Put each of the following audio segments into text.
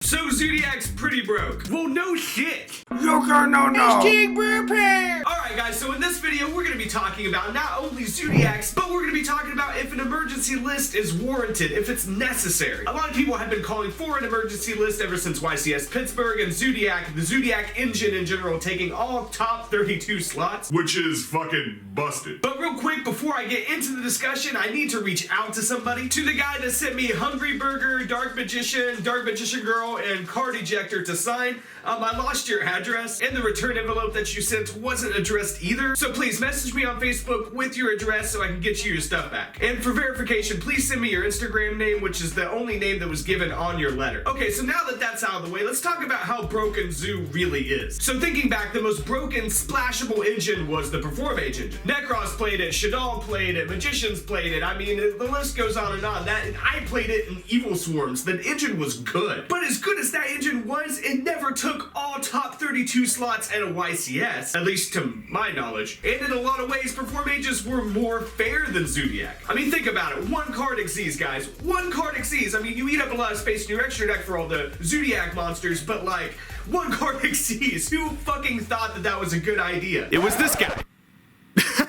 So Zoodiac's pretty broke. Well, no shit. YugiNoNo. Alright guys, so in this video we're going to be talking about not only Zoodiacs, but we're going to be talking about if an emergency list is warranted, if it's necessary. A lot of people have been calling for an emergency list ever since YCS Pittsburgh and Zoodiac, the Zoodiac engine in general, taking all top 32 slots. Which is fucking busted. But real quick, before I get into the discussion, I need to reach out to somebody. To the guy that sent me Hungry Burger, Dark Magician Girl, and Card Ejector to sign. I lost your address, and the return envelope that you sent wasn't addressed either. So please message me on Facebook with your address so I can get you your stuff back. And for verification, please send me your Instagram name, which is the only name that was given on your letter. Okay, so now that that's out of the way, let's talk about how broken Zoo really is. So thinking back, the most broken, splashable engine was the Performage engine. Necros played it, Shadal played it, Magicians played it. I mean, the list goes on and on. I played it in Evil Swarms. The engine was good. But as good as that engine was, it never took all top 32 slots at a YCS, at least to my knowledge. And in a lot of ways, Performages were more fair than Zoodiac. I mean, think about it. One card exceeds, guys. One card exceeds. I mean, you eat up a lot of space in your extra deck for all the Zoodiac monsters, but like, one card exceeds. Who fucking thought that that was a good idea? It was this guy.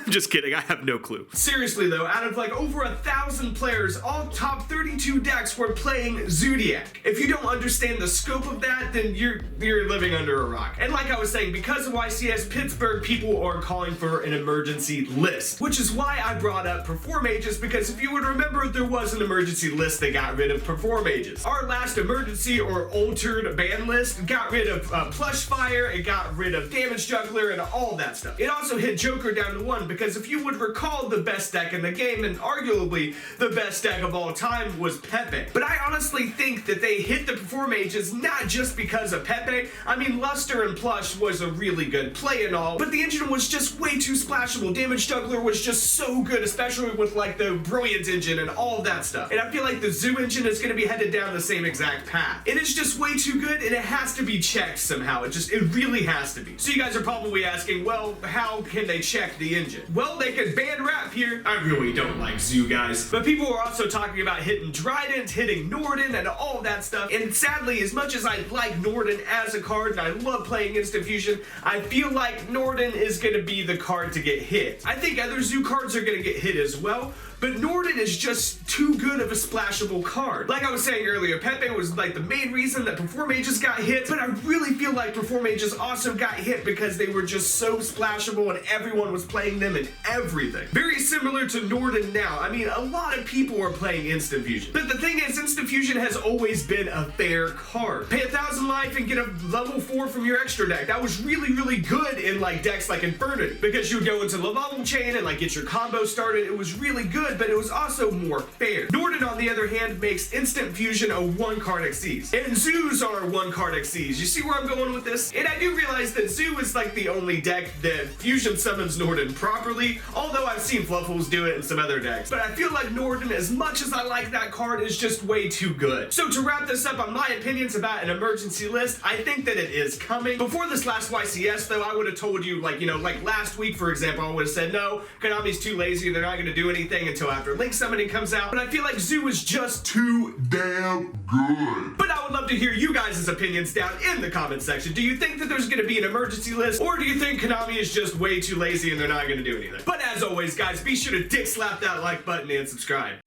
Just kidding, I have no clue. Seriously though, out of like over 1,000 players, all top 32 decks were playing Zoodiac. If you don't understand the scope of that, then you're living under a rock. And like I was saying, because of YCS Pittsburgh, people are calling for an emergency list, which is why I brought up Performages, because if you would remember, there was an emergency list that got rid of Performages. Our last emergency or altered ban list got rid of Plush Fire, it got rid of Damage Juggler, and all that stuff. It also hit Joker down to 1, because if you would recall, the best deck in the game, and arguably the best deck of all time, was Pepe. But I honestly think that they hit the Performages not just because of Pepe. I mean, Luster and Plush was a really good play and all, but the engine was just way too splashable. Damage Juggler was just so good, especially with like the Brilliant engine and all that stuff. And I feel like the Zoo engine is going to be headed down the same exact path. And it's just way too good, and it has to be checked somehow. It really has to be. So you guys are probably asking, well, how can they check the engine? Well, they could ban rap here. I really don't like Zoo, guys. But people were also talking about hitting Trident, hitting Norden, and all that stuff. And sadly, as much as I like Norden as a card, and I love playing Instant Fusion, I feel like Norden is going to be the card to get hit. I think other Zoo cards are going to get hit as well, but Norden is just too good of a splashable card. Like I was saying earlier, Pepe was like the main reason that Performages got hit, but I really feel like Performages also got hit because they were just so splashable and everyone was playing them in everything. Very similar to Norden now. I mean, a lot of people are playing Instant Fusion. But the thing is, Instant Fusion has always been a fair card. Pay 1,000 life and get a level 4 from your extra deck. That was really, really good in like decks like Infernity, because you would go into the level chain and like get your combo started. It was really good, but it was also more fair. Norden, on the other hand, makes Instant Fusion a 1-card Xyz. And Zoos are 1-card Xyz. You see where I'm going with this? And I do realize that Zoo is like the only deck that Fusion summons Norden properly, although I've seen Fluffles do it in some other decks. But I feel like Norden, as much as I like that card, is just way too good. So to wrap this up on my opinions about an emergency list, I think that it is coming. Before this last YCS, though, I would have told you, like, you know, like last week, for example, I would have said, no, Konami's too lazy, they're not going to do anything until after Link Summoning comes out. But I feel like Zoo is just too damn good. But I would love to hear you guys' opinions down in the comment section. Do you think that there's going to be an emergency list, or do you think Konami is just way too lazy and they're not going to do anything? But as always, guys, be sure to dick slap that like button and subscribe.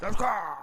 Subscribe.